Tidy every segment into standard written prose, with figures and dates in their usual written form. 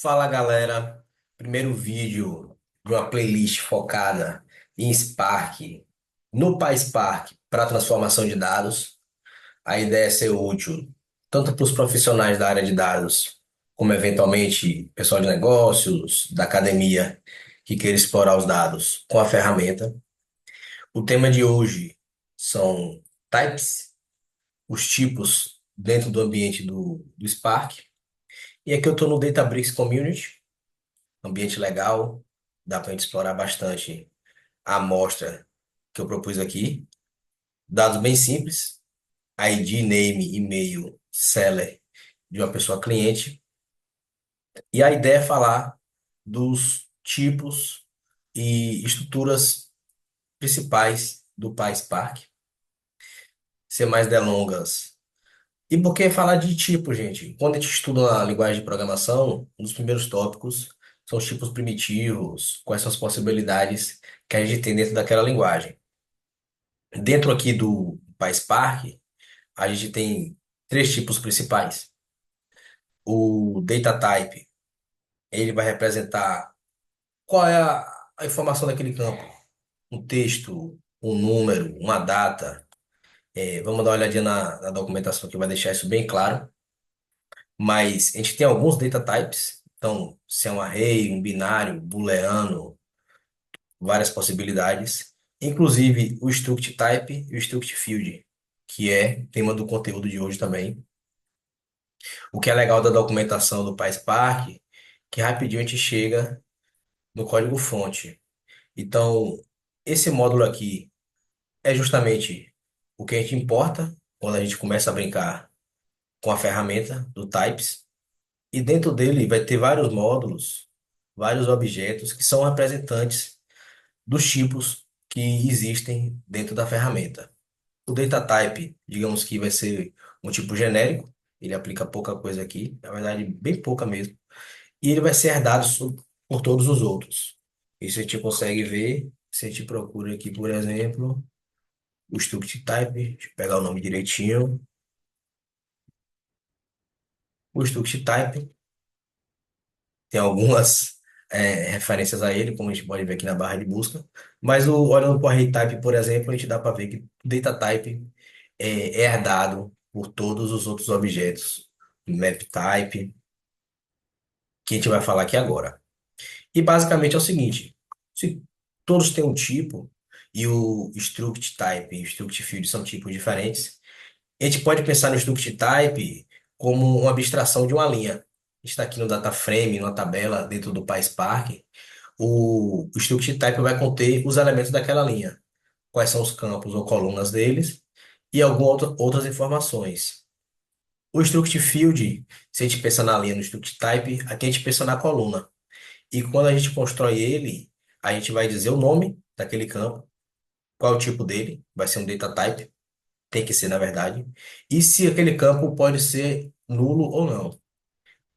Fala galera, primeiro vídeo de uma playlist focada em Spark, no PySpark para transformação de dados. A ideia é ser útil tanto para os profissionais da área de dados, como eventualmente pessoal de negócios, da academia que queira explorar os dados com a ferramenta. O tema de hoje são types, os tipos dentro do ambiente do Spark. E aqui eu estou no Databricks Community, ambiente legal, dá para a gente explorar bastante a amostra que eu propus aqui. Dados bem simples, ID, name, e-mail, seller de uma pessoa cliente. E a ideia é falar dos tipos e estruturas principais do PySpark, sem mais delongas. E por que falar de tipo, gente? Quando a gente estuda a linguagem de programação, um dos primeiros tópicos são os tipos primitivos, quais são as possibilidades que a gente tem dentro daquela linguagem. Dentro aqui do PySpark, a gente tem três tipos principais. O data type, ele vai representar qual é a informação daquele campo. Um texto, um número, uma data. Vamos dar uma olhadinha na documentação que vai deixar isso bem claro. Mas a gente tem alguns data types. Então, se é um array, um binário, booleano, várias possibilidades. Inclusive o struct type e o struct field, que é tema do conteúdo de hoje também. O que é legal da documentação do PySpark, que rapidinho a gente chega no código-fonte. Então, esse módulo aqui é justamente o que a gente importa quando a gente começa a brincar com a ferramenta do Types. E dentro dele vai ter vários módulos, vários objetos que são representantes dos tipos que existem dentro da ferramenta. O data type, digamos que vai ser um tipo genérico, ele aplica pouca coisa aqui, na verdade, bem pouca mesmo, e ele vai ser herdado por todos os outros. Isso a gente consegue ver se a gente procura aqui, por exemplo, o struct type, deixa eu pegar o nome direitinho, o struct type. Tem algumas referências a ele, como a gente pode ver aqui na barra de busca. Mas olhando para o array type, por exemplo, a gente dá para ver que o data type é herdado por todos os outros objetos. Map type, que a gente vai falar aqui agora. E basicamente é o seguinte: se todos têm um tipo, e o struct type e o struct field são tipos diferentes, a gente pode pensar no struct type como uma abstração de uma linha. A gente está aqui no data frame, numa tabela dentro do PySpark. O struct type vai conter os elementos daquela linha, quais são os campos ou colunas deles e algumas outras informações. O struct field, se a gente pensa na linha no struct type, aqui a gente pensa na coluna. E quando a gente constrói ele, a gente vai dizer o nome daquele campo, qual é o tipo dele, vai ser um data type, tem que ser na verdade, e se aquele campo pode ser nulo ou não.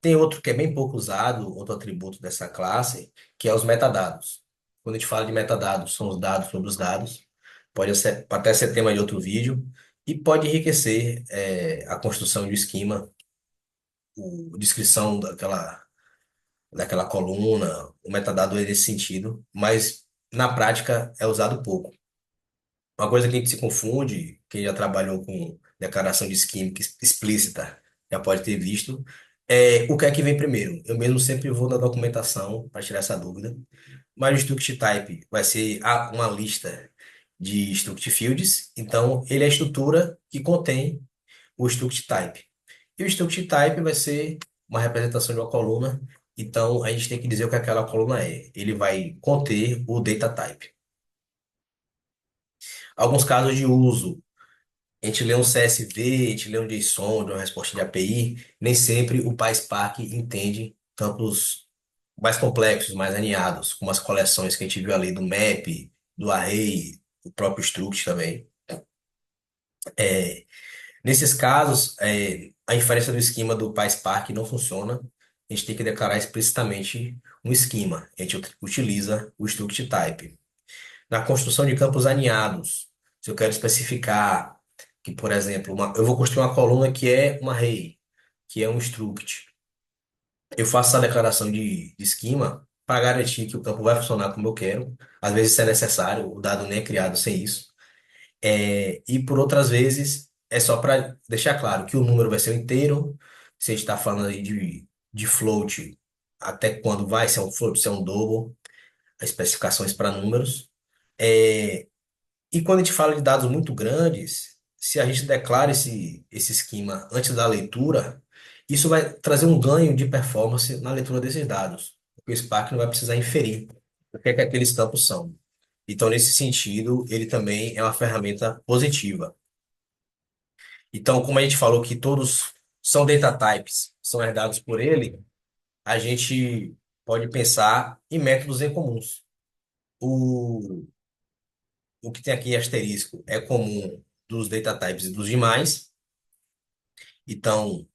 Tem outro que é bem pouco usado, outro atributo dessa classe, que é os metadados. Quando a gente fala de metadados, são os dados sobre os dados. Até ser tema de outro vídeo. E pode enriquecer a construção de um esquema, a descrição daquela coluna. O metadado é nesse sentido, mas na prática é usado pouco. Uma coisa que a gente se confunde, quem já trabalhou com declaração de esquema explícita já pode ter visto, é o que é que vem primeiro. Eu mesmo sempre vou na documentação para tirar essa dúvida, mas o struct type vai ser uma lista de struct fields, então ele é a estrutura que contém o struct type. E o struct type vai ser uma representação de uma coluna, então a gente tem que dizer o que aquela coluna é. Ele vai conter o data type. Alguns casos de uso. A gente lê um CSV, a gente lê um JSON, de uma resposta de API, nem sempre o PySpark entende campos mais complexos, mais aninhados, como as coleções que a gente viu ali do map, do array, o próprio struct também. É, nesses casos, a inferência do esquema do PySpark não funciona. A gente tem que declarar explicitamente um esquema. A gente utiliza o struct type. Na construção de campos aninhados, se eu quero especificar que, por exemplo, eu vou construir uma coluna que é um array, que é um struct. Eu faço essa declaração de esquema para garantir que o campo vai funcionar como eu quero. Às vezes isso é necessário, o dado nem é criado sem isso. E por outras vezes é só para deixar claro que o número vai ser um inteiro. Se a gente está falando aí de float, até quando vai ser um float, se é um double, as especificações para números. É, e quando a gente fala de dados muito grandes, se a gente declara esse esquema antes da leitura, isso vai trazer um ganho de performance na leitura desses dados, porque o Spark não vai precisar inferir o que é que aqueles campos são. Então, nesse sentido, ele também é uma ferramenta positiva. Então, como a gente falou que todos são data types, são herdados por ele, a gente pode pensar em métodos em comuns. O, o que tem aqui em asterisco é comum dos data types e dos demais. Então,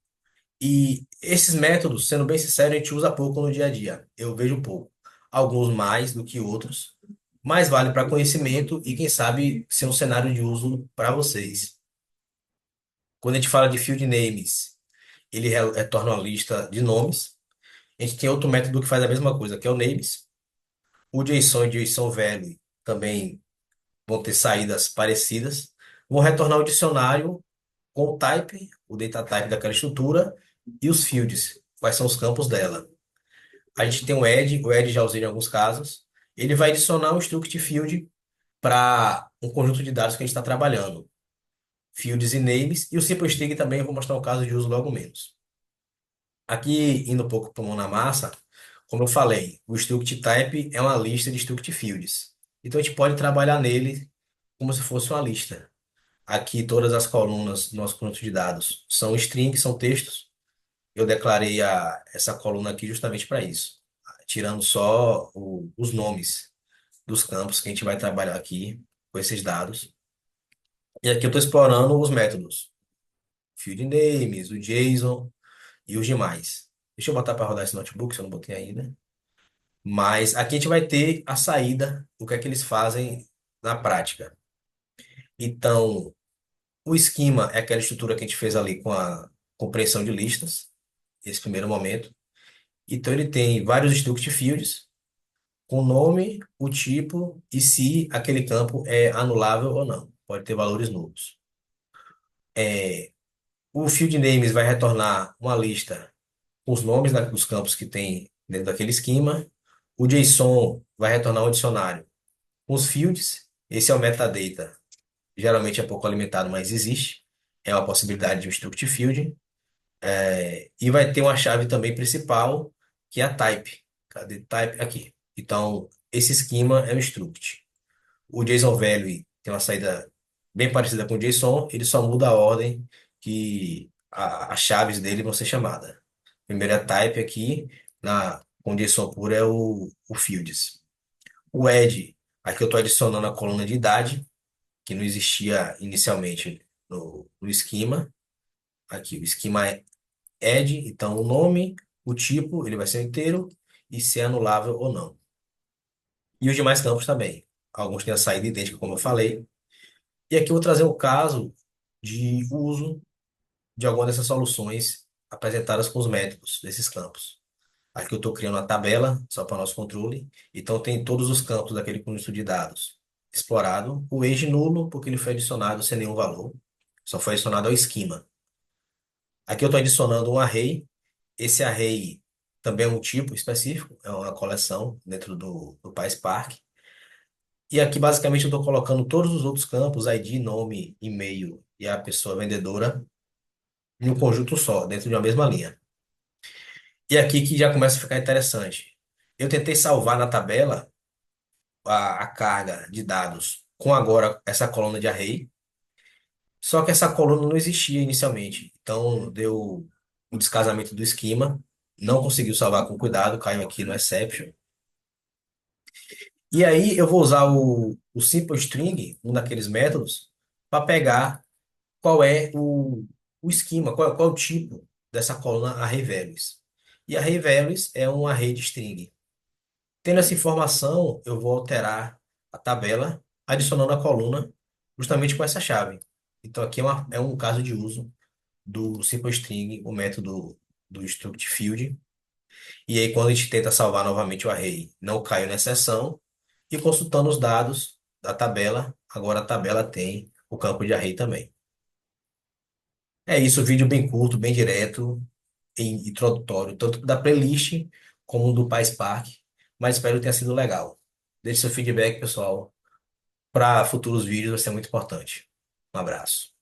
e esses métodos, sendo bem sincero, a gente usa pouco no dia a dia. Eu vejo pouco. Alguns mais do que outros. Mas vale para conhecimento e, quem sabe, ser um cenário de uso para vocês. Quando a gente fala de field names, ele retorna uma lista de nomes. A gente tem outro método que faz a mesma coisa, que é o names. O JSON e o JSON value também vão ter saídas parecidas. Vão retornar o dicionário com o type, o data type daquela estrutura e os fields, quais são os campos dela. A gente tem o add já usei em alguns casos. Ele vai adicionar um struct field para um conjunto de dados que a gente está trabalhando. Fields e names. E o simple string também eu vou mostrar um caso de uso logo menos. Aqui, indo um pouco para mão na massa, como eu falei, o struct type é uma lista de struct fields. Então a gente pode trabalhar nele como se fosse uma lista. Aqui todas as colunas do nosso conjunto de dados são strings, são textos. Eu declarei essa coluna aqui justamente para isso, tirando só os nomes dos campos que a gente vai trabalhar aqui com esses dados. E aqui eu estou explorando os métodos, field names, o JSON e os demais. Deixa eu botar para rodar esse notebook, se eu não botei ainda. Mas aqui a gente vai ter a saída, o que é que eles fazem na prática. Então, o esquema é aquela estrutura que a gente fez ali com a compreensão de listas, esse primeiro momento. Então, ele tem vários struct fields com o nome, o tipo e se aquele campo é anulável ou não. Pode ter valores nulos. O field names vai retornar uma lista com os nomes dos campos que tem dentro daquele esquema. O JSON vai retornar um dicionário com os fields. Esse é o metadata. Geralmente é pouco alimentado, mas existe. É uma possibilidade de um struct field. E vai ter uma chave também principal, que é a type. Cadê type? Aqui. Então, esse esquema é um struct. O JSON Value tem uma saída bem parecida com o JSON, ele só muda a ordem que as chaves dele vão ser chamadas. Primeiro é type aqui, com JSON puro é o fields. O add, aqui eu estou adicionando a coluna de idade, que não existia inicialmente no esquema. Aqui, o esquema é add, então o nome, o tipo, ele vai ser inteiro, e se é anulável ou não. E os demais campos também. Alguns têm a saída idêntica, como eu falei. E aqui eu vou trazer um caso de uso de alguma dessas soluções apresentadas com os métodos desses campos. Aqui eu estou criando uma tabela, só para nosso controle. Então tem todos os campos daquele conjunto de dados explorado. O age nulo, porque ele foi adicionado sem nenhum valor. Só foi adicionado ao esquema. Aqui eu estou adicionando um array. Esse array também é um tipo específico, é uma coleção dentro do PySpark. E aqui, basicamente, eu estou colocando todos os outros campos, ID, nome, e-mail e a pessoa vendedora, em um conjunto só, dentro de uma mesma linha. E aqui que já começa a ficar interessante. Eu tentei salvar na tabela a carga de dados com agora essa coluna de array, só que essa coluna não existia inicialmente. Então, deu um descasamento do esquema, não conseguiu salvar com cuidado, caiu aqui no exception. E aí eu vou usar o simple string, um daqueles métodos, para pegar qual é o esquema, qual é o tipo dessa coluna array values. E array values é um array de string. Tendo essa informação, eu vou alterar a tabela, adicionando a coluna justamente com essa chave. Então aqui é um caso de uso do simple string, o método do struct field. E aí, quando a gente tenta salvar novamente o array, não caiu na exceção. E consultando os dados da tabela, agora a tabela tem o campo de array também. É isso, vídeo bem curto, bem direto, introdutório, tanto da playlist como do PySpark, mas espero que tenha sido legal. Deixe seu feedback, pessoal, para futuros vídeos, vai ser muito importante. Um abraço.